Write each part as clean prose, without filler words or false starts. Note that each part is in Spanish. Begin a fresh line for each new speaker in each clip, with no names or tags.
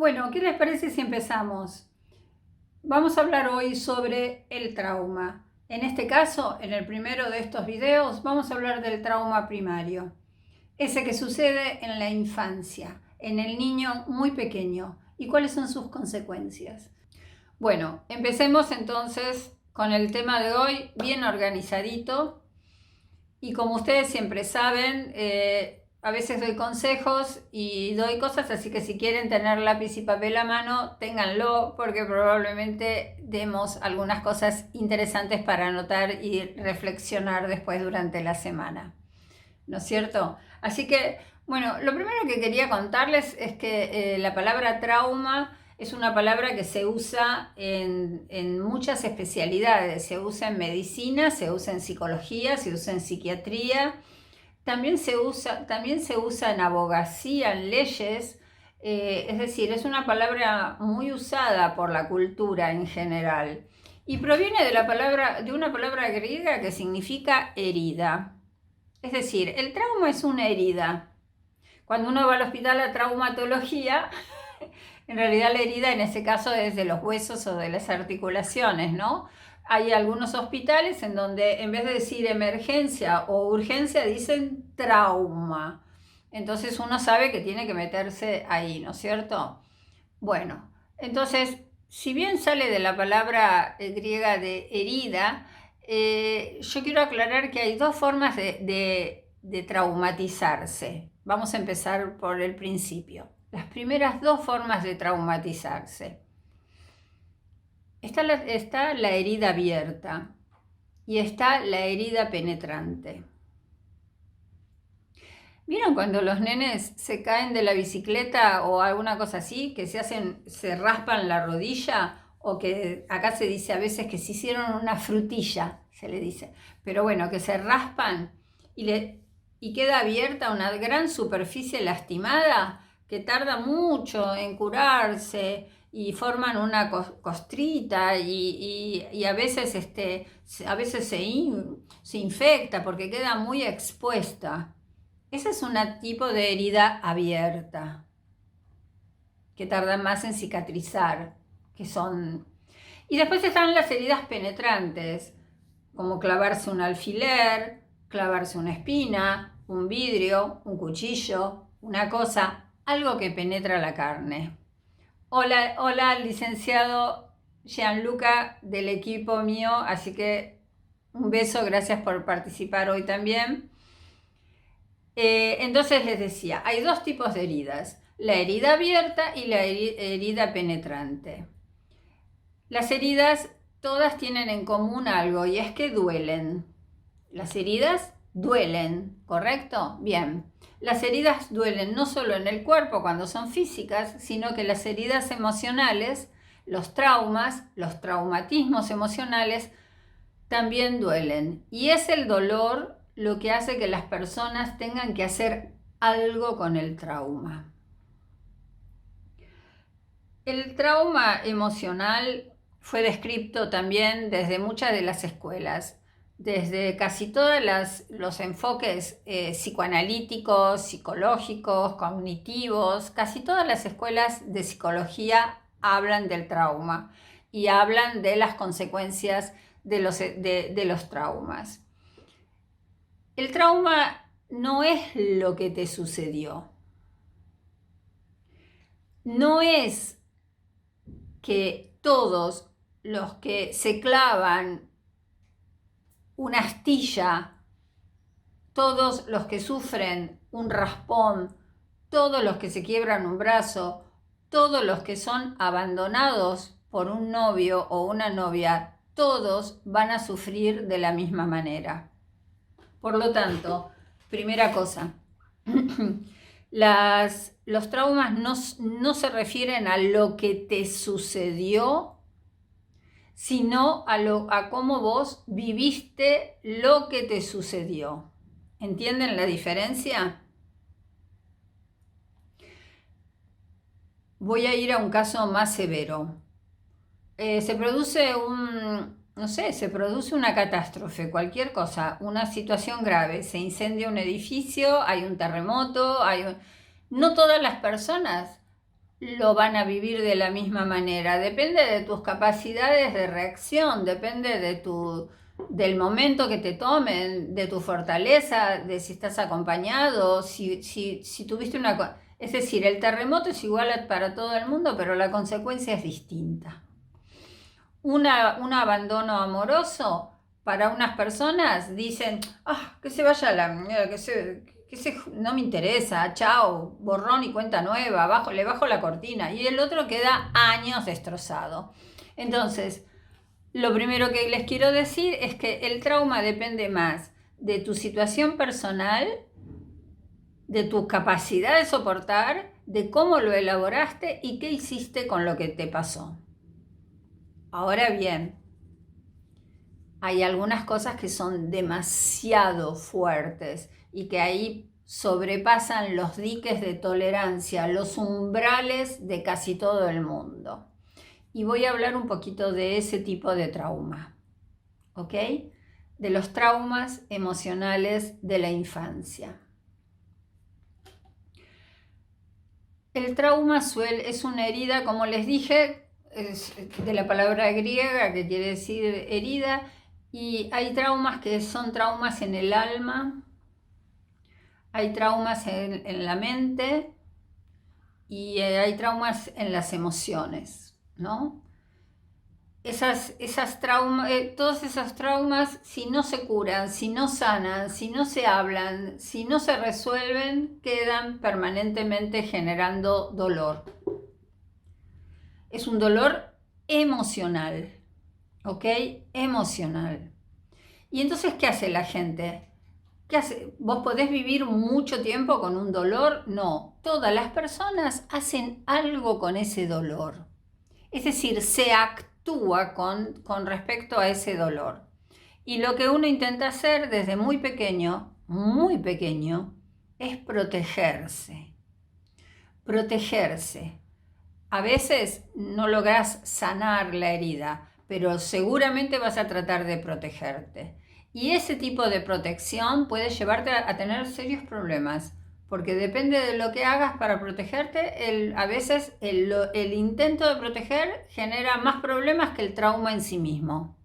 Bueno, ¿qué les parece si empezamos? Vamos a hablar hoy sobre el trauma. En este caso, en el primero de estos videos, vamos a hablar del trauma primario. Ese que sucede en la infancia, en el niño muy pequeño. ¿Y cuáles son sus consecuencias? Bueno, empecemos entonces con el tema de hoy, bien organizadito. Y como ustedes siempre saben, a veces doy consejos y doy cosas, así que si quieren tener lápiz y papel a mano, ténganlo, porque probablemente demos algunas cosas interesantes para anotar y reflexionar después durante la semana, ¿no es cierto? Así que, bueno, lo primero que quería contarles es que la palabra trauma es una palabra que se usa en muchas especialidades. Se usa en medicina, se usa en psicología, se usa en psiquiatría. También se usa en abogacía, en leyes. Es decir, es una palabra muy usada por la cultura en general. Y proviene de una palabra griega que significa herida. Es decir, el trauma es una herida. Cuando uno va al hospital a traumatología, en realidad la herida en ese caso es de los huesos o de las articulaciones, ¿no? Hay algunos hospitales en donde en vez de decir emergencia o urgencia dicen trauma. Entonces uno sabe que tiene que meterse ahí, ¿no es cierto? Bueno, entonces, si bien sale de la palabra griega de herida, yo quiero aclarar que hay dos formas de traumatizarse. Vamos a empezar por el principio. Las primeras dos formas de traumatizarse. Está la herida abierta y está la herida penetrante. ¿Vieron cuando los nenes se caen de la bicicleta o alguna cosa así, que se raspan la rodilla? O que acá se dice a veces que se hicieron una frutilla, se le dice. Pero bueno, que se raspan y queda abierta una gran superficie lastimada que tarda mucho en curarse y forman una costrita y a veces, se infecta porque queda muy expuesta. Ese es un tipo de herida abierta, que tarda más en cicatrizar, Y después están las heridas penetrantes, como clavarse un alfiler, clavarse una espina, un vidrio, un cuchillo, una cosa, algo que penetra la carne. Hola, licenciado Gianluca del equipo mío, así que un beso, gracias por participar hoy también. Entonces les decía, hay dos tipos de heridas, la herida abierta y la herida penetrante. Las heridas todas tienen en común algo y es que duelen. Las heridas duelen, ¿correcto? Bien. Las heridas duelen no solo en el cuerpo cuando son físicas, sino que las heridas emocionales, los traumas, los traumatismos emocionales también duelen. Y es el dolor lo que hace que las personas tengan que hacer algo con el trauma. El trauma emocional fue descrito también desde muchas de las escuelas, desde casi todos los enfoques psicoanalíticos, psicológicos, cognitivos. Casi todas las escuelas de psicología hablan del trauma y hablan de las consecuencias de los traumas. El trauma no es lo que te sucedió. No es que todos los que se clavan una astilla, todos los que sufren un raspón, todos los que se quiebran un brazo, todos los que son abandonados por un novio o una novia, todos van a sufrir de la misma manera. Por lo tanto, primera cosa, los traumas no se refieren a lo que te sucedió, sino a cómo vos viviste lo que te sucedió. ¿Entienden la diferencia? Voy a ir a un caso más severo. Se produce una catástrofe, cualquier cosa, una situación grave, se incendia un edificio, hay un terremoto, no todas las personas lo van a vivir de la misma manera. Depende de tus capacidades de reacción, depende del momento que te tomen, de tu fortaleza, de si estás acompañado, si tuviste una... Es decir, el terremoto es igual para todo el mundo, pero la consecuencia es distinta. Un abandono amoroso, para unas personas dicen, que se vaya la mierda, no me interesa, chao, borrón y cuenta nueva, le bajo la cortina, y el otro queda años destrozado. Entonces, lo primero que les quiero decir es que el trauma depende más de tu situación personal, de tu capacidad de soportar, de cómo lo elaboraste y qué hiciste con lo que te pasó. Ahora bien, hay algunas cosas que son demasiado fuertes y que ahí sobrepasan los diques de tolerancia, los umbrales de casi todo el mundo. Y voy a hablar un poquito de ese tipo de trauma, ¿ok? De los traumas emocionales de la infancia. El trauma es una herida, como les dije, es de la palabra griega que quiere decir herida, y hay traumas que son traumas en el alma, hay traumas en la mente y hay traumas en las emociones, ¿no? Todos esos traumas, si no se curan, si no sanan, si no se hablan, si no se resuelven, quedan permanentemente generando dolor. Es un dolor emocional, ¿ok? Emocional. Y entonces, ¿qué hace la gente? ¿Qué hace? ¿Vos podés vivir mucho tiempo con un dolor? No, todas las personas hacen algo con ese dolor. Es decir, se actúa con respecto a ese dolor. Y lo que uno intenta hacer desde muy pequeño, es protegerse. Protegerse. A veces no lográs sanar la herida, pero seguramente vas a tratar de protegerte. Y ese tipo de protección puede llevarte a tener serios problemas, porque depende de lo que hagas para protegerte, a veces el intento de proteger genera más problemas que el trauma en sí mismo.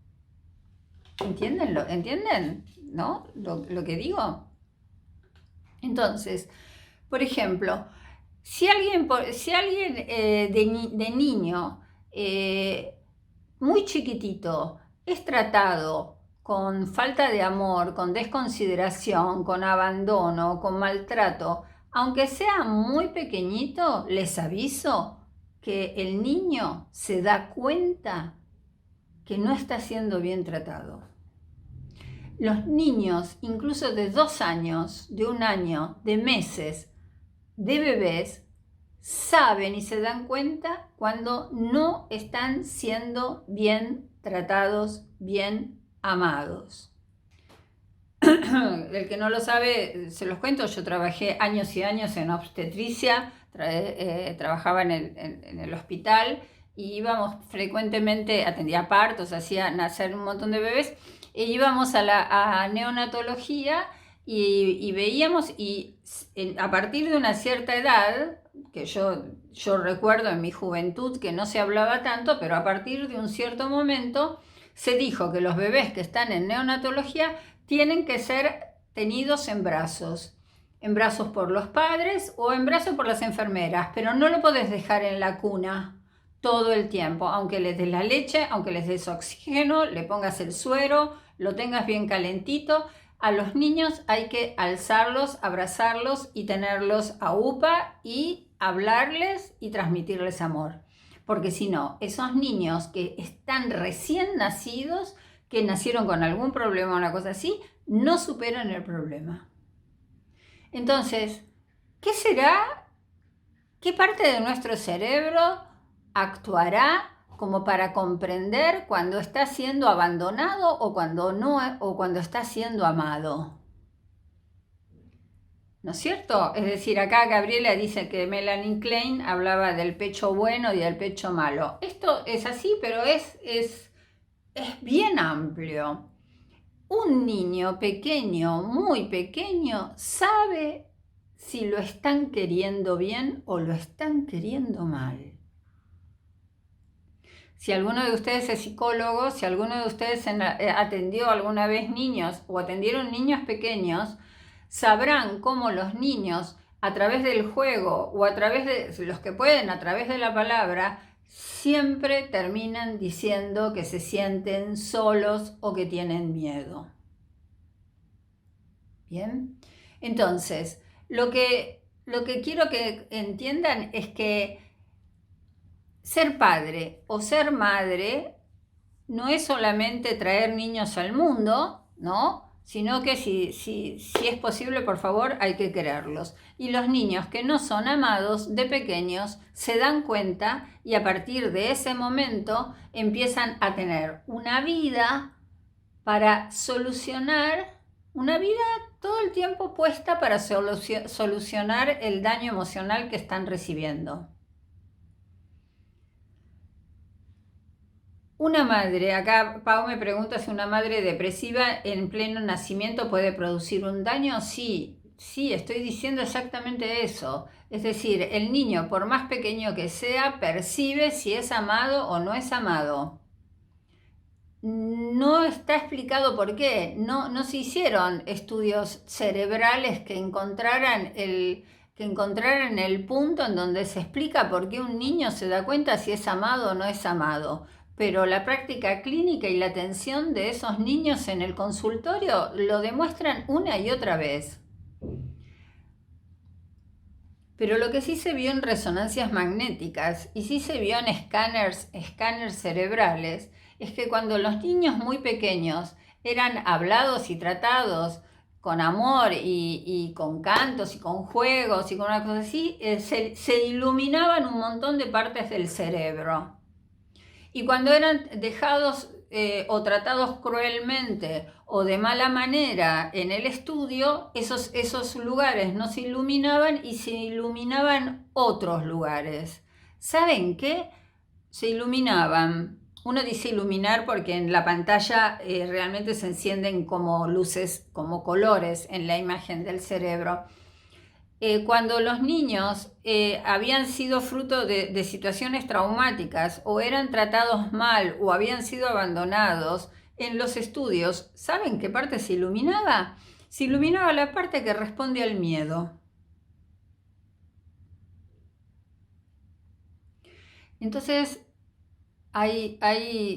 ¿Entienden? ¿No? Lo que digo. Entonces, por ejemplo, si alguien de niño, muy chiquitito, es tratado con falta de amor, con desconsideración, con abandono, con maltrato, aunque sea muy pequeñito, les aviso que el niño se da cuenta que no está siendo bien tratado. Los niños, incluso de 2 años, de 1 año, de meses, de bebés, saben y se dan cuenta cuando no están siendo bien tratados, bien amados. El que no lo sabe, se los cuento, yo trabajé años y años en obstetricia, trabajaba en el hospital y íbamos frecuentemente, atendía partos, hacía nacer un montón de bebés, e íbamos a neonatología y veíamos, y a partir de una cierta edad, que yo recuerdo en mi juventud que no se hablaba tanto, pero a partir de un cierto momento se dijo que los bebés que están en neonatología tienen que ser tenidos en brazos por los padres o en brazos por las enfermeras, pero no lo podés dejar en la cuna todo el tiempo, aunque les des la leche, aunque les des oxígeno, le pongas el suero, lo tengas bien calentito. A los niños hay que alzarlos, abrazarlos y tenerlos a upa y hablarles y transmitirles amor. Porque si no, esos niños que están recién nacidos, que nacieron con algún problema o una cosa así, no superan el problema. Entonces, ¿qué será? ¿Qué parte de nuestro cerebro actuará como para comprender cuando está siendo abandonado o cuando no, o cuando está siendo amado? ¿No es cierto? Es decir, acá Gabriela dice que Melanie Klein hablaba del pecho bueno y del pecho malo. Esto es así, pero es bien amplio. Un niño pequeño, muy pequeño, sabe si lo están queriendo bien o lo están queriendo mal. Si alguno de ustedes es psicólogo, si alguno de ustedes atendió alguna vez niños o atendieron niños pequeños, sabrán cómo los niños, a través del juego o a través de los que pueden, a través de la palabra, siempre terminan diciendo que se sienten solos o que tienen miedo. ¿Bien? Entonces, lo que quiero que entiendan es que ser padre o ser madre no es solamente traer niños al mundo, ¿no? Sino que si es posible, por favor, hay que quererlos. Y los niños que no son amados de pequeños se dan cuenta y a partir de ese momento empiezan a tener una vida para solucionar, una vida todo el tiempo puesta para solucionar el daño emocional que están recibiendo. Una madre, acá Pau me pregunta si una madre depresiva en pleno nacimiento puede producir un daño. Sí, estoy diciendo exactamente eso. Es decir, el niño, por más pequeño que sea, percibe si es amado o no es amado. No está explicado por qué. No se hicieron estudios cerebrales que encontraran el punto en donde se explica por qué un niño se da cuenta si es amado o no es amado. Pero la práctica clínica y la atención de esos niños en el consultorio lo demuestran una y otra vez. Pero lo que sí se vio en resonancias magnéticas y sí se vio en escáneres cerebrales es que cuando los niños muy pequeños eran hablados y tratados con amor y con cantos y con juegos y con una cosa así, se iluminaban un montón de partes del cerebro. Y cuando eran dejados o tratados cruelmente o de mala manera en el estudio, esos lugares no se iluminaban y se iluminaban otros lugares. ¿Saben qué? Se iluminaban. Uno dice iluminar porque en la pantalla realmente se encienden como luces, como colores en la imagen del cerebro. Cuando los niños habían sido fruto de situaciones traumáticas o eran tratados mal o habían sido abandonados, en los estudios, ¿saben qué parte se iluminaba? Se iluminaba la parte que responde al miedo. Entonces, hay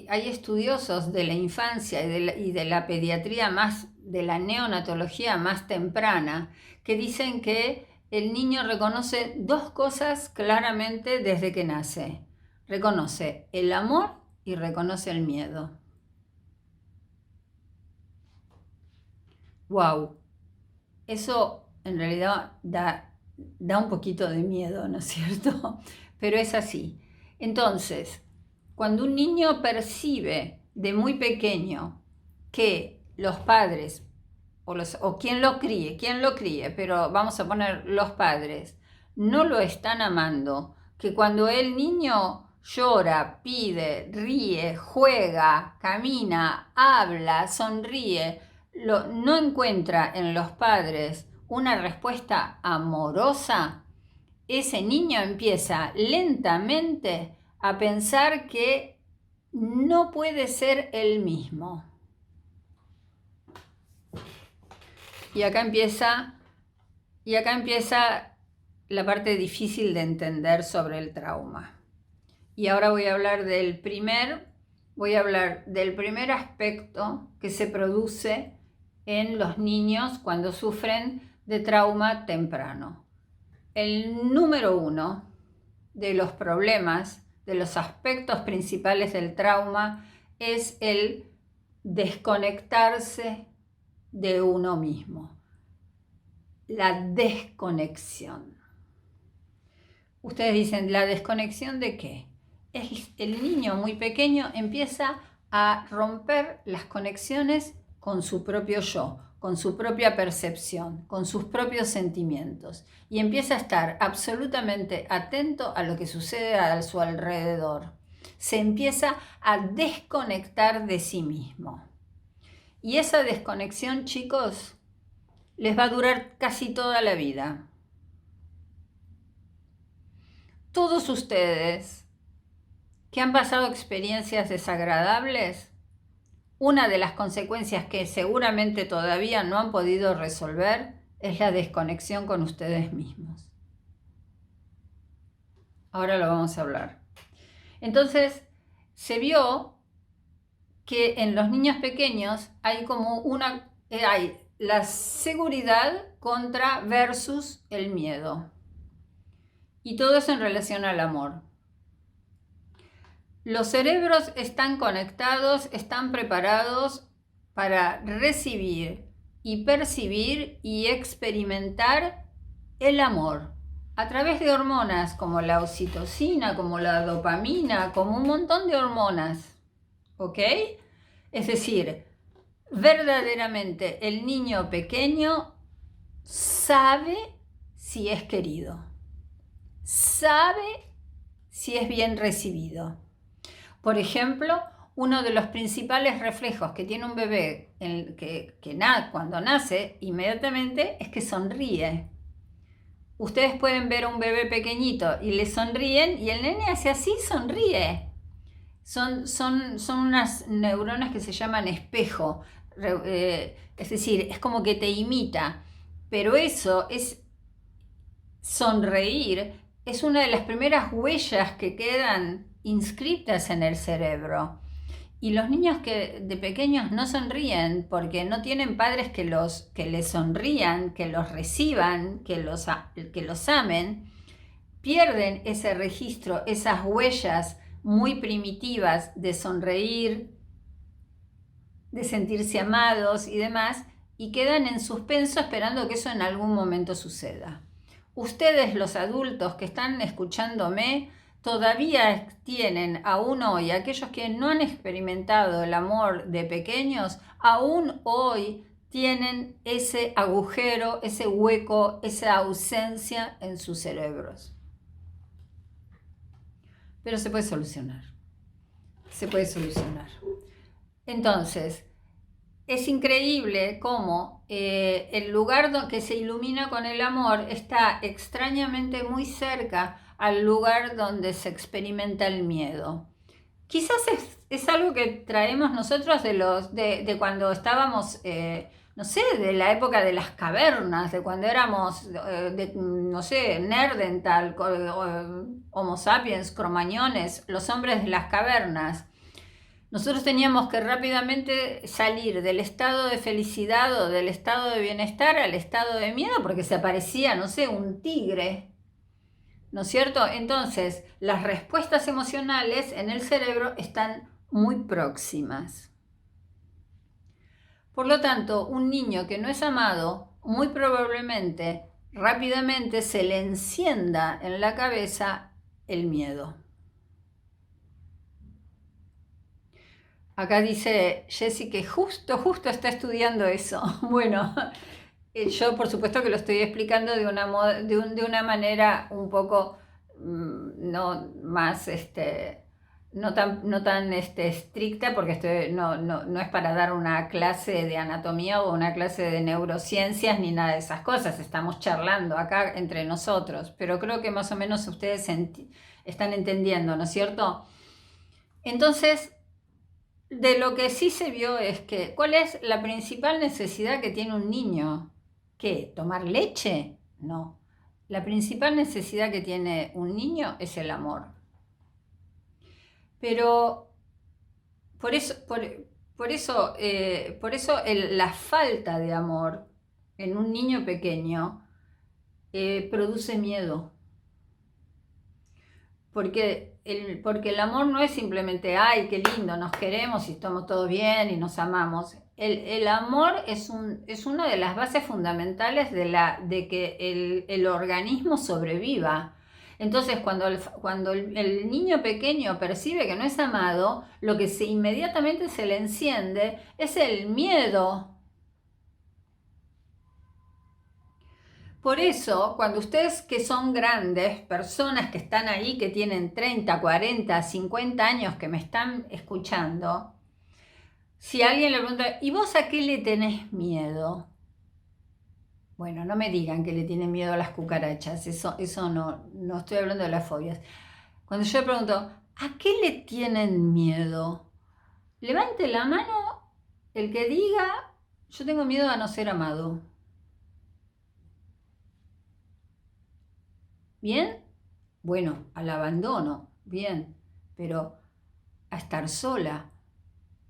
estudiosos de la infancia y de la pediatría de la neonatología más temprana, que dicen que el niño reconoce dos cosas claramente desde que nace. Reconoce el amor y reconoce el miedo. ¡Wow! Eso en realidad da un poquito de miedo, ¿no es cierto? Pero es así. Entonces, cuando un niño percibe de muy pequeño que los padres o quien lo críe, pero vamos a poner los padres, no lo están amando, que cuando el niño llora, pide, ríe, juega, camina, habla, sonríe, no encuentra en los padres una respuesta amorosa, ese niño empieza lentamente a pensar que no puede ser el mismo. Y acá empieza la parte difícil de entender sobre el trauma. Y ahora voy a hablar del primer aspecto que se produce en los niños cuando sufren de trauma temprano. El número 1 de los problemas, de los aspectos principales del trauma, es el desconectarse de uno mismo. La desconexión. Ustedes dicen, ¿la desconexión de qué? El niño muy pequeño empieza a romper las conexiones con su propio yo, con su propia percepción, con sus propios sentimientos y empieza a estar absolutamente atento a lo que sucede a su alrededor. Se empieza a desconectar de sí mismo. Y esa desconexión, chicos, les va a durar casi toda la vida. todos ustedes que han pasado experiencias desagradables, una de las consecuencias que seguramente todavía no han podido resolver es la desconexión con ustedes mismos. Ahora lo vamos a hablar. Entonces, se vio que en los niños pequeños hay como hay la seguridad contra versus el miedo. Y todo eso en relación al amor. Los cerebros están conectados, están preparados para recibir y percibir y experimentar el amor a través de hormonas como la oxitocina, como la dopamina, como un montón de hormonas. ¿Ok? Es decir, verdaderamente el niño pequeño sabe si es querido, sabe si es bien recibido. Por ejemplo, uno de los principales reflejos que tiene un bebé cuando nace inmediatamente es que sonríe. Ustedes pueden ver a un bebé pequeñito y le sonríen y el nene hace así, sonríe. Son unas neuronas que se llaman espejo, es decir, es como que te imita, pero eso es sonreír, es una de las primeras huellas que quedan inscritas en el cerebro. Y los niños que de pequeños no sonríen porque no tienen padres que les sonrían, que los reciban, que los amen, pierden ese registro, esas huellas muy primitivas de sonreír, de sentirse amados y demás, y quedan en suspenso esperando que eso en algún momento suceda. Ustedes, los adultos que están escuchándome, todavía tienen aún hoy, aquellos que no han experimentado el amor de pequeños, aún hoy tienen ese agujero, ese hueco, esa ausencia en sus cerebros. Pero se puede solucionar. Se puede solucionar. Entonces, es increíble cómo el lugar que se ilumina con el amor está extrañamente muy cerca al lugar donde se experimenta el miedo. Quizás es algo que traemos nosotros de cuando estábamos, no sé, de la época de las cavernas, de cuando éramos, no sé, Neandertal, Homo sapiens, cromañones, los hombres de las cavernas. Nosotros teníamos que rápidamente salir del estado de felicidad o del estado de bienestar al estado de miedo porque se aparecía, no sé, un tigre, ¿no es cierto? Entonces, las respuestas emocionales en el cerebro están muy próximas. Por lo tanto, un niño que no es amado, muy probablemente, rápidamente se le encienda en la cabeza el miedo. Acá dice Jessy que justo está estudiando eso. Bueno, yo por supuesto que lo estoy explicando de una manera un poco no más no tan estricta, porque no es para dar una clase de anatomía o una clase de neurociencias ni nada de esas cosas. Estamos charlando acá entre nosotros, pero creo que más o menos ustedes están entendiendo, ¿no es cierto? Entonces, de lo que sí se vio es que, ¿cuál es la principal necesidad que tiene un niño? ¿Qué? ¿Tomar leche? No. La principal necesidad que tiene un niño es el amor. Pero por eso la falta de amor en un niño pequeño produce miedo. Porque el amor no es simplemente, ay, qué lindo, nos queremos y estamos todos bien y nos amamos. El amor es una de las bases fundamentales de que el organismo sobreviva. Entonces, cuando el niño pequeño percibe que no es amado, lo que inmediatamente se le enciende es el miedo. Por eso, cuando ustedes que son grandes, personas que están ahí, que tienen 30, 40, 50 años, que me están escuchando, si alguien le pregunta, ¿y vos a qué le tenés miedo? Bueno, no me digan que le tienen miedo a las cucarachas, eso no estoy hablando de las fobias. Cuando yo le pregunto, ¿a qué le tienen miedo? Levante la mano el que diga, yo tengo miedo a no ser amado. ¿Bien? Bueno, al abandono, bien, pero a estar sola.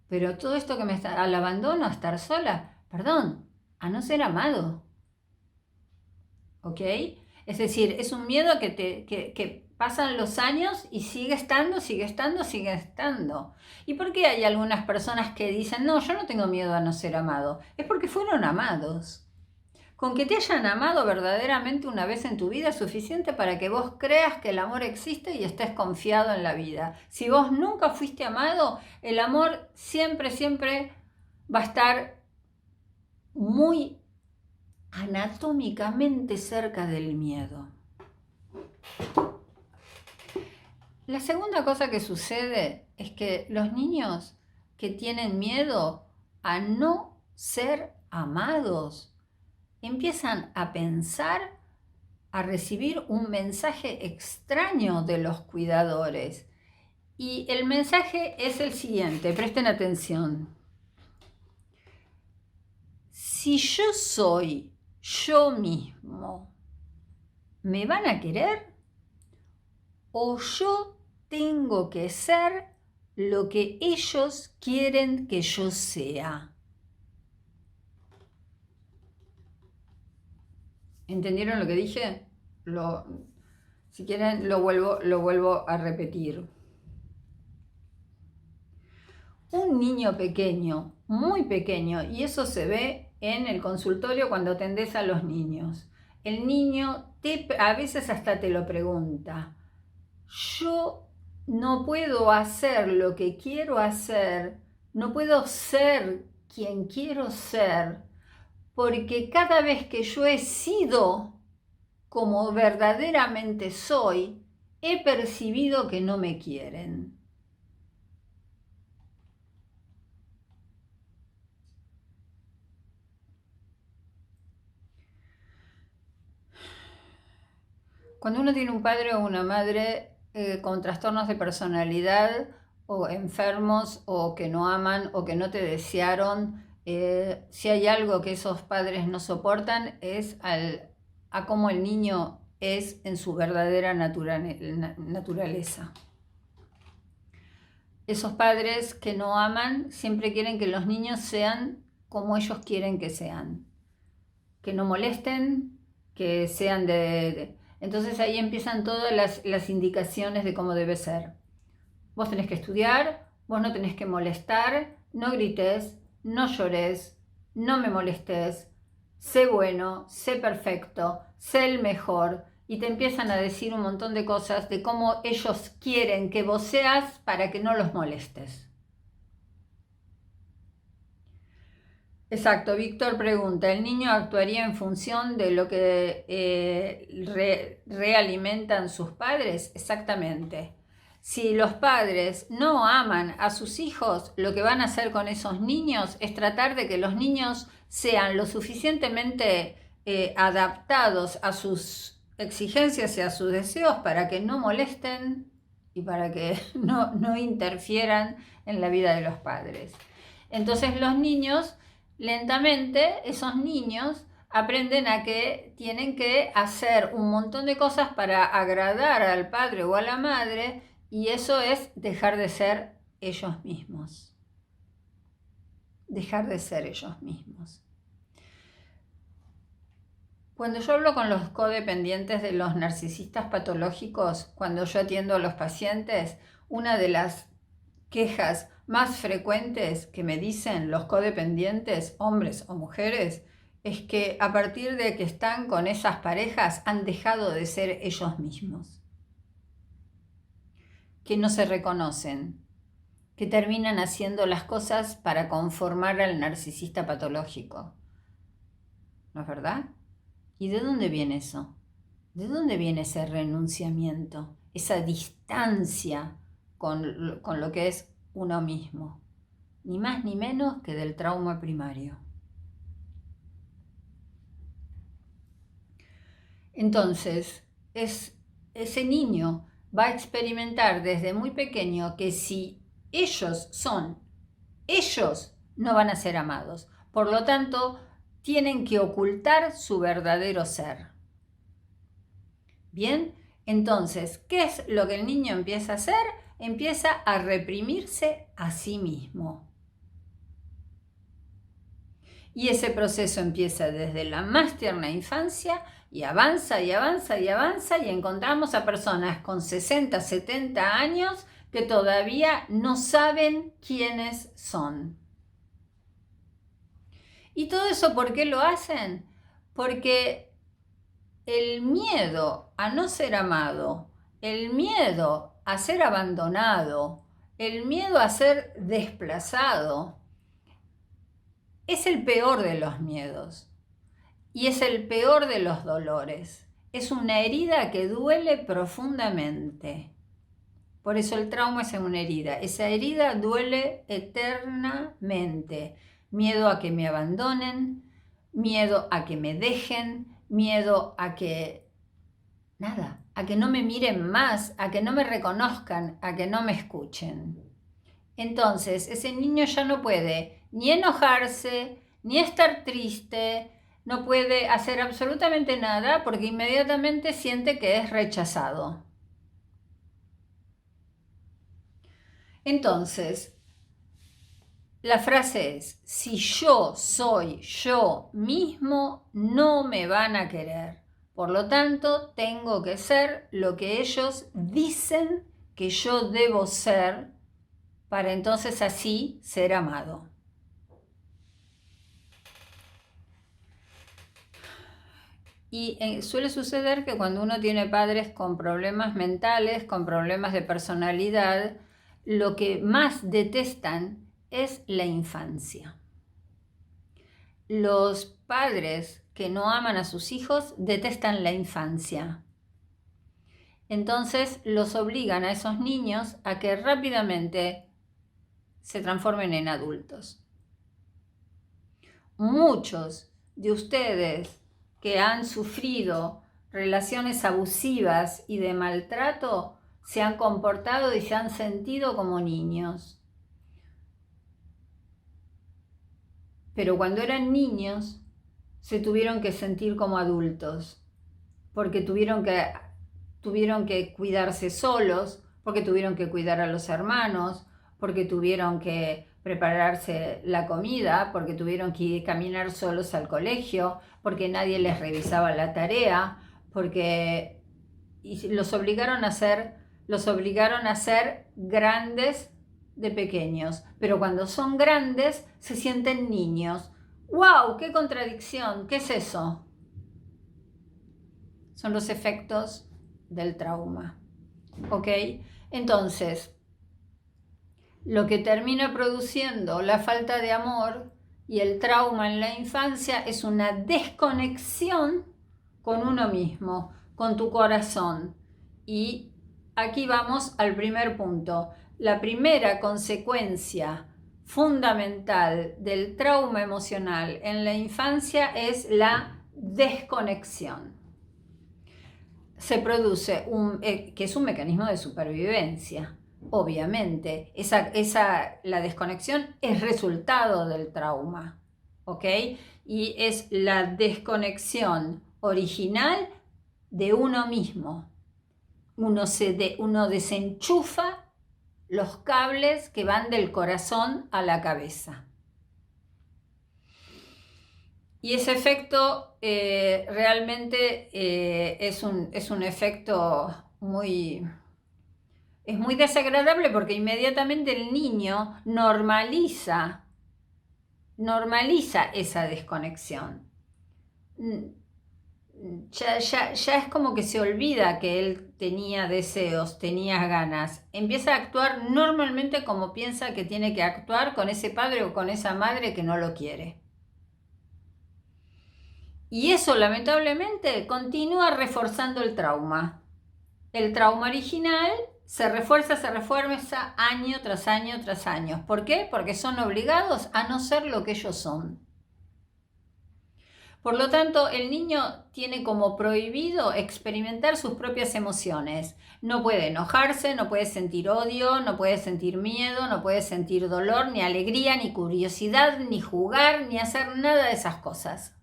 Pero todo esto que me está, al abandono, a estar sola, perdón, a no ser amado. ¿Ok? Es decir, es un miedo que pasan los años y sigue estando, sigue estando, sigue estando. ¿Y por qué hay algunas personas que dicen, no, yo no tengo miedo a no ser amado? Es porque fueron amados. Con que te hayan amado verdaderamente una vez en tu vida es suficiente para que vos creas que el amor existe y estés confiado en la vida. Si vos nunca fuiste amado, el amor siempre, siempre va a estar muy anatómicamente cerca del miedo. La segunda cosa que sucede es que los niños que tienen miedo a no ser amados empiezan a pensar, a recibir un mensaje extraño de los cuidadores. Y el mensaje es el siguiente, presten atención. Si yo soy yo mismo, ¿me van a querer? ¿O yo tengo que ser lo que ellos quieren que yo sea? ¿Entendieron lo que dije? Si quieren, lo vuelvo a repetir. Un niño pequeño, muy pequeño, y eso se ve en el consultorio cuando atendés a los niños. El niño a veces hasta te lo pregunta. Yo no puedo hacer lo que quiero hacer, no puedo ser quien quiero ser, porque cada vez que yo he sido como verdaderamente soy, he percibido que no me quieren. Cuando uno tiene un padre o una madre con trastornos de personalidad o enfermos o que no aman o que no te desearon, si hay algo que esos padres no soportan es a cómo el niño es en su verdadera naturaleza. Esos padres que no aman siempre quieren que los niños sean como ellos quieren que sean. Que no molesten, que sean Entonces ahí empiezan todas las indicaciones de cómo debe ser. Vos tenés que estudiar, vos no tenés que molestar, no grites, no llores, no me molestes, sé bueno, sé perfecto, sé el mejor. Y te empiezan a decir un montón de cosas de cómo ellos quieren que vos seas para que no los molestes. Exacto, Víctor pregunta, ¿el niño actuaría en función de lo que realimentan sus padres? Exactamente. Si los padres no aman a sus hijos, lo que van a hacer con esos niños es tratar de que los niños sean lo suficientemente adaptados a sus exigencias y a sus deseos para que no molesten y para que no interfieran en la vida de los padres. Entonces los niños, lentamente, esos niños aprenden a que tienen que hacer un montón de cosas para agradar al padre o a la madre, y eso es dejar de ser ellos mismos. Dejar de ser ellos mismos. Cuando yo hablo con los codependientes de los narcisistas patológicos, cuando yo atiendo a los pacientes, una de las quejas más frecuentes que me dicen los codependientes, hombres o mujeres, es que a partir de que están con esas parejas han dejado de ser ellos mismos, que no se reconocen, que terminan haciendo las cosas para conformar al narcisista patológico. ¿No es verdad? ¿Y de dónde viene eso? ¿De dónde viene ese renunciamiento, esa distancia con lo que es uno mismo? Ni más ni menos que del trauma primario. Entonces, ese niño va a experimentar desde muy pequeño que si ellos no van a ser amados. Por lo tanto, tienen que ocultar su verdadero ser. Bien, entonces, ¿qué es lo que el niño empieza a hacer? Empieza a reprimirse a sí mismo. Y ese proceso empieza desde la más tierna infancia y avanza y avanza y avanza y encontramos a personas con 60, 70 años que todavía no saben quiénes son. ¿Y todo eso por qué lo hacen? Porque el miedo a no ser amado, el miedo a ser abandonado, el miedo a ser desplazado, es el peor de los miedos y es el peor de los dolores. Es una herida que duele profundamente. Por eso el trauma es una herida. Esa herida duele eternamente. Miedo a que me abandonen, miedo a que me dejen, miedo a que a que no me miren más, a que no me reconozcan, a que no me escuchen. Entonces, ese niño ya no puede ni enojarse, ni estar triste, no puede hacer absolutamente nada porque inmediatamente siente que es rechazado. Entonces, la frase es, si yo soy yo mismo, no me van a querer. Por lo tanto, tengo que ser lo que ellos dicen que yo debo ser para entonces así ser amado. Y suele suceder que cuando uno tiene padres con problemas mentales, con problemas de personalidad, lo que más detestan es la infancia. Los padres que no aman a sus hijos detestan la infancia. Entonces los obligan a esos niños a que rápidamente se transformen en adultos. Muchos de ustedes que han sufrido relaciones abusivas y de maltrato se han comportado y se han sentido como niños. Pero cuando eran niños se tuvieron que sentir como adultos, porque tuvieron que cuidarse solos, porque tuvieron que cuidar a los hermanos, porque tuvieron que prepararse la comida, porque tuvieron que caminar solos al colegio, porque nadie les revisaba la tarea, porque los obligaron a ser grandes de pequeños, pero cuando son grandes se sienten niños. ¡Wow! ¡Qué contradicción! ¿Qué es eso? Son los efectos del trauma. ¿Ok? Entonces, lo que termina produciendo la falta de amor y el trauma en la infancia es una desconexión con uno mismo, con tu corazón. Y aquí vamos al primer punto. La primera consecuencia fundamental del trauma emocional en la infancia es la desconexión. Se produce que es un mecanismo de supervivencia. Obviamente, la desconexión es resultado del trauma, ¿ok? Y es la desconexión original de uno mismo. Uno desenchufa los cables que van del corazón a la cabeza. Y ese efecto realmente es un efecto es muy desagradable porque inmediatamente el niño normaliza esa desconexión. Ya es como que se olvida que él tenía deseos, tenía ganas. Empieza a actuar normalmente como piensa que tiene que actuar con ese padre o con esa madre que no lo quiere. Y eso lamentablemente continúa reforzando el trauma. El trauma original se refuerza año tras año tras año. ¿Por qué? Porque son obligados a no ser lo que ellos son. Por lo tanto, el niño tiene como prohibido experimentar sus propias emociones. No puede enojarse, no puede sentir odio, no puede sentir miedo, no puede sentir dolor, ni alegría, ni curiosidad, ni jugar, ni hacer nada de esas cosas.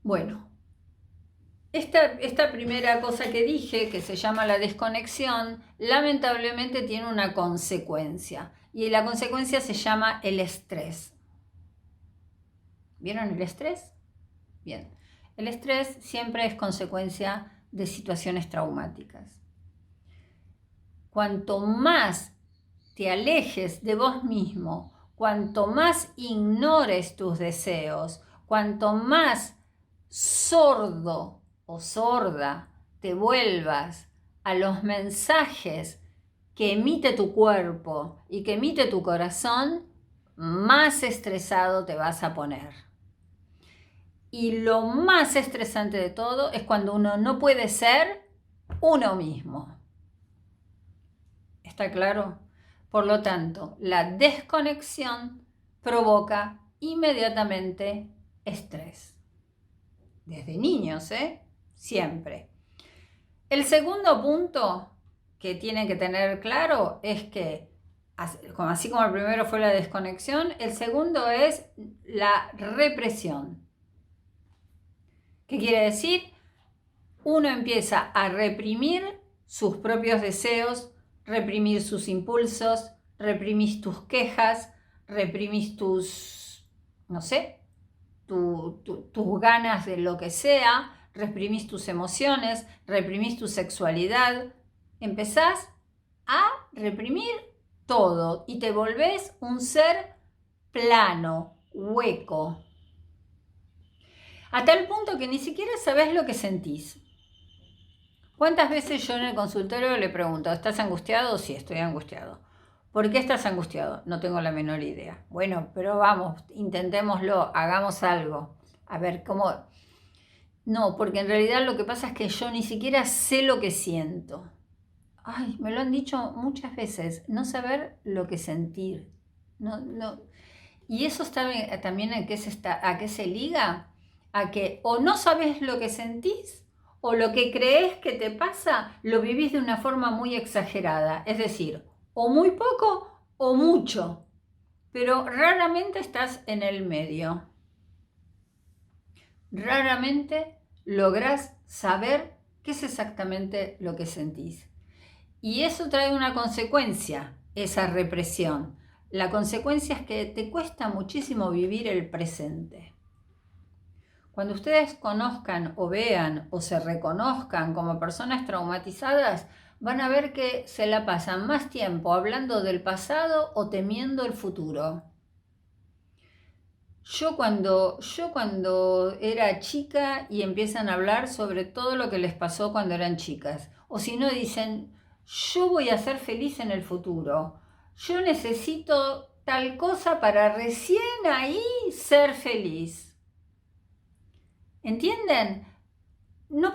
Bueno, esta primera cosa que dije, que se llama la desconexión, lamentablemente tiene una consecuencia. Y la consecuencia se llama el estrés. ¿Vieron el estrés? Bien. El estrés siempre es consecuencia de situaciones traumáticas. Cuanto más te alejes de vos mismo, cuanto más ignores tus deseos, cuanto más sordo o sorda te vuelvas a los mensajes que emite tu cuerpo y que emite tu corazón, más estresado te vas a poner. Y lo más estresante de todo es cuando uno no puede ser uno mismo. ¿Está claro? Por lo tanto, la desconexión provoca inmediatamente estrés. Desde niños, siempre. El segundo punto que tienen que tener claro es que, así como el primero fue la desconexión, el segundo es la represión. ¿Qué quiere decir? Uno empieza a reprimir sus propios deseos, reprimir sus impulsos, reprimís tus quejas, reprimís tus, no sé, tus ganas de lo que sea, reprimís tus emociones, reprimís tu sexualidad. Empezás a reprimir todo y te volvés un ser plano, hueco. A tal punto que ni siquiera sabés lo que sentís. ¿Cuántas veces yo en el consultorio le pregunto, ¿estás angustiado? Sí, estoy angustiado. ¿Por qué estás angustiado? No tengo la menor idea. Bueno, pero vamos, intentémoslo, hagamos algo. A ver, ¿cómo? No, porque en realidad lo que pasa es que yo ni siquiera sé lo que siento. Ay, me lo han dicho muchas veces, no saber lo que sentir. No. Y eso está también a qué se liga, a que o no sabes lo que sentís, o lo que crees que te pasa, lo vivís de una forma muy exagerada. Es decir, o muy poco o mucho, pero raramente estás en el medio. Raramente lográs saber qué es exactamente lo que sentís. Y eso trae una consecuencia, esa represión. La consecuencia es que te cuesta muchísimo vivir el presente. Cuando ustedes conozcan o vean o se reconozcan como personas traumatizadas, van a ver que se la pasan más tiempo hablando del pasado o temiendo el futuro. Yo cuando era chica y empiezan a hablar sobre todo lo que les pasó cuando eran chicas, o si no dicen, yo voy a ser feliz en el futuro, yo necesito tal cosa para recién ahí ser feliz. ¿Entienden? No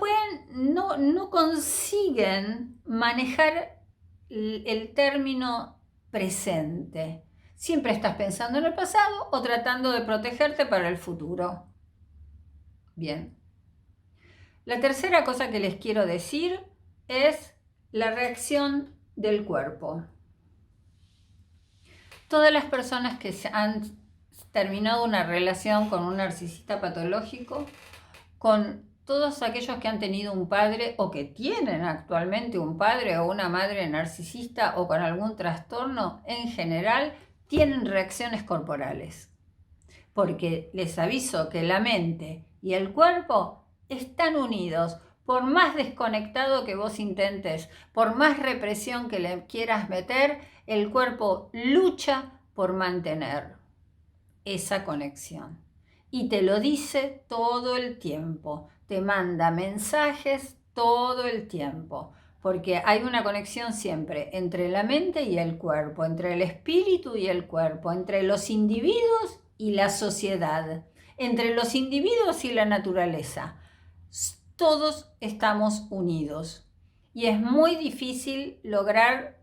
consiguen manejar el término presente. Siempre estás pensando en el pasado o tratando de protegerte para el futuro. Bien. La tercera cosa que les quiero decir es la reacción del cuerpo. Todas las personas que han terminado una relación con un narcisista patológico, con todos aquellos que han tenido un padre o que tienen actualmente un padre o una madre narcisista o con algún trastorno, en general tienen reacciones corporales. Porque les aviso que la mente y el cuerpo están unidos. Por más desconectado que vos intentes, por más represión que le quieras meter, el cuerpo lucha por mantener esa conexión. Y te lo dice todo el tiempo, te manda mensajes todo el tiempo, porque hay una conexión siempre entre la mente y el cuerpo, entre el espíritu y el cuerpo, entre los individuos y la sociedad, entre los individuos y la naturaleza. Todos estamos unidos y es muy difícil lograr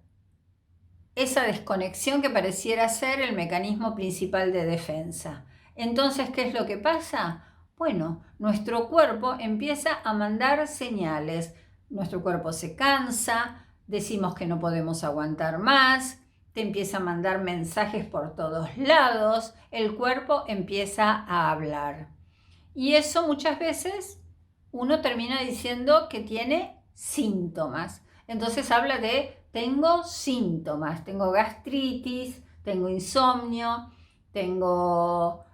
esa desconexión que pareciera ser el mecanismo principal de defensa. Entonces, ¿qué es lo que pasa? Bueno, nuestro cuerpo empieza a mandar señales. Nuestro cuerpo se cansa, decimos que no podemos aguantar más, te empieza a mandar mensajes por todos lados, el cuerpo empieza a hablar. Y eso muchas veces uno termina diciendo que tiene síntomas. Entonces habla de tengo síntomas, tengo gastritis, tengo insomnio, tengo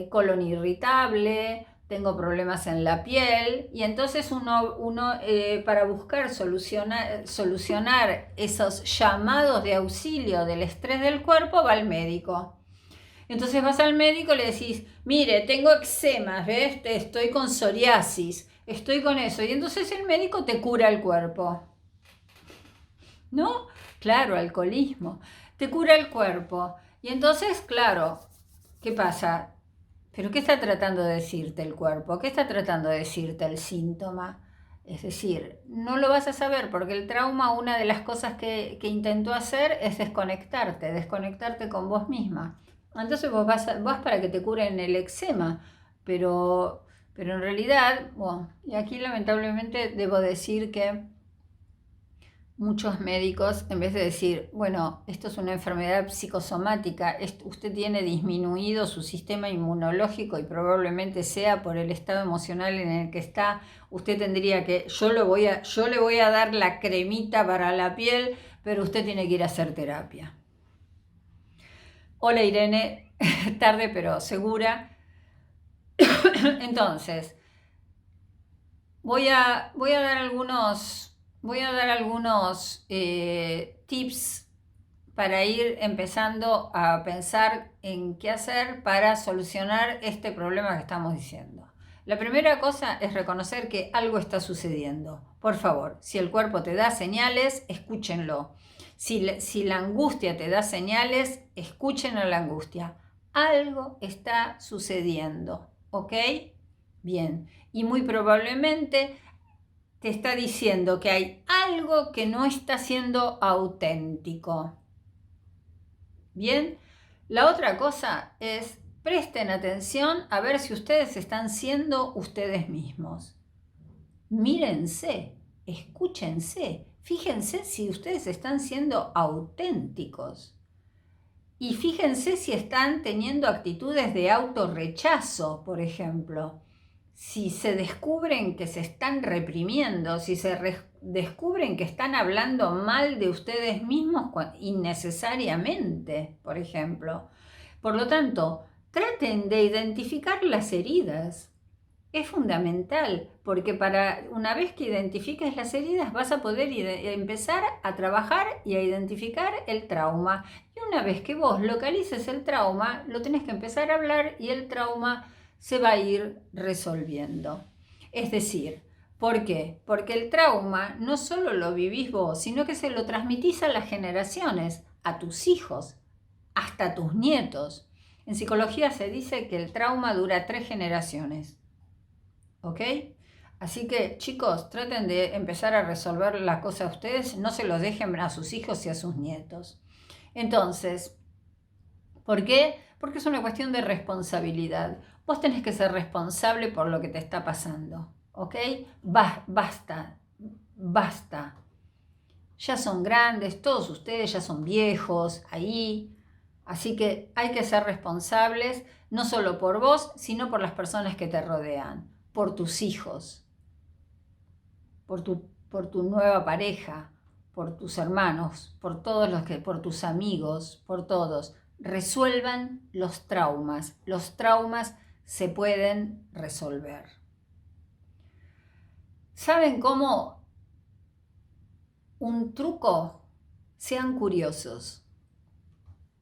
colon irritable, tengo problemas en la piel, y entonces uno para buscar solucionar esos llamados de auxilio del estrés del cuerpo va al médico. Entonces vas al médico y le decís, mire, tengo eczemas, ¿ves? Estoy con psoriasis, estoy con eso. Y entonces el médico te cura el cuerpo. ¿No? Claro, alcoholismo. Te cura el cuerpo. Y entonces, claro, ¿qué pasa? ¿Pero qué está tratando de decirte el cuerpo? ¿Qué está tratando de decirte el síntoma? Es decir, no lo vas a saber porque el trauma, una de las cosas que intentó hacer es desconectarte con vos misma. Entonces vos vas para que te curen el eczema, pero en realidad, bueno, y aquí lamentablemente debo decir que muchos médicos, en vez de decir, bueno, esto es una enfermedad psicosomática, usted tiene disminuido su sistema inmunológico y probablemente sea por el estado emocional en el que está, usted tendría que, yo le voy a dar la cremita para la piel, pero usted tiene que ir a hacer terapia. Hola Irene, tarde pero segura. Entonces, voy a dar algunos tips para ir empezando a pensar en qué hacer para solucionar este problema que estamos diciendo. La primera cosa es reconocer que algo está sucediendo. Por favor, si el cuerpo te da señales, escúchenlo. Si la angustia te da señales, escuchen a la angustia. Algo está sucediendo, ¿ok? Bien, y muy probablemente te está diciendo que hay algo que no está siendo auténtico. Bien, la otra cosa es presten atención a ver si ustedes están siendo ustedes mismos. Mírense, escúchense, fíjense si ustedes están siendo auténticos. Y fíjense si están teniendo actitudes de autorrechazo, por ejemplo. Si se descubren que se están reprimiendo, si se descubren que están hablando mal de ustedes mismos innecesariamente, por ejemplo. Por lo tanto, traten de identificar las heridas. Es fundamental, porque una vez que identifiques las heridas vas a poder empezar a trabajar y a identificar el trauma. Y una vez que vos localices el trauma, lo tenés que empezar a hablar y el trauma se va a ir resolviendo. Es decir, ¿por qué? Porque el trauma no solo lo vivís vos, sino que se lo transmitís a las generaciones, a tus hijos, hasta a tus nietos. En psicología se dice que el trauma dura 3 generaciones. ¿Ok? Así que, chicos, traten de empezar a resolver la cosa ustedes, no se lo dejen a sus hijos y a sus nietos. Entonces, ¿por qué? Porque es una cuestión de responsabilidad. Vos tenés que ser responsable por lo que te está pasando, ¿ok? Basta. Ya son grandes, todos ustedes ya son viejos ahí, así que hay que ser responsables, no solo por vos, sino por las personas que te rodean, por tus hijos, por tu nueva pareja, por tus hermanos, por tus amigos, por todos. Resuelvan los traumas. Los traumas se pueden resolver. ¿Saben cómo? Un truco, sean curiosos.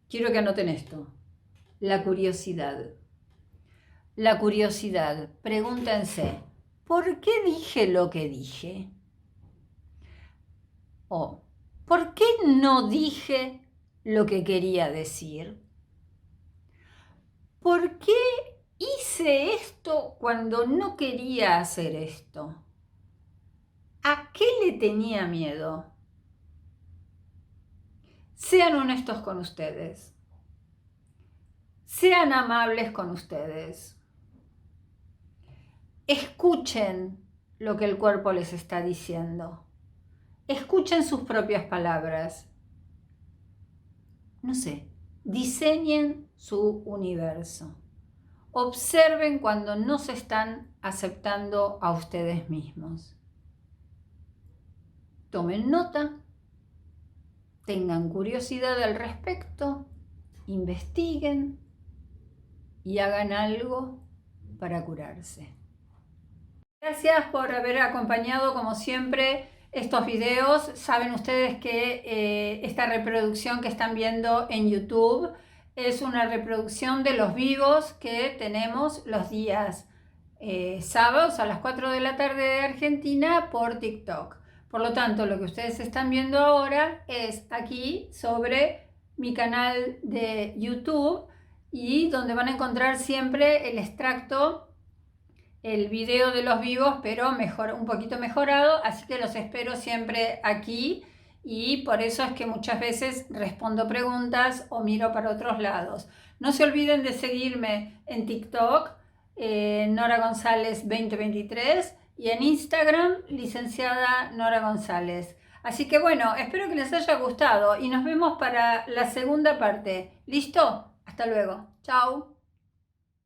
Quiero que anoten esto. La curiosidad. La curiosidad. Pregúntense, ¿por qué dije lo que dije? O, ¿por qué no dije lo que quería decir? ¿Por qué hice esto cuando no quería hacer esto? ¿A qué le tenía miedo? sean honestos con ustedes. Sean amables con ustedes. Escuchen lo que el cuerpo les está diciendo. Escuchen sus propias palabras. No sé, diseñen su universo. Observen cuando no se están aceptando a ustedes mismos. Tomen nota, tengan curiosidad al respecto, investiguen y hagan algo para curarse. Gracias por haber acompañado, como siempre, estos videos. Saben ustedes que esta reproducción que están viendo en YouTube es una reproducción de los vivos que tenemos los días sábados a las 4 de la tarde de Argentina por TikTok. Por lo tanto, lo que ustedes están viendo ahora es aquí sobre mi canal de YouTube y donde van a encontrar siempre el extracto, el video de los vivos, pero un poquito mejorado, así que los espero siempre aquí y por eso es que muchas veces respondo preguntas o miro para otros lados. No se olviden de seguirme en TikTok, Nora González 2023 y en Instagram, licenciada Nora González. Así que bueno, espero que les haya gustado y nos vemos para la segunda parte. ¿Listo? Hasta luego. Chao.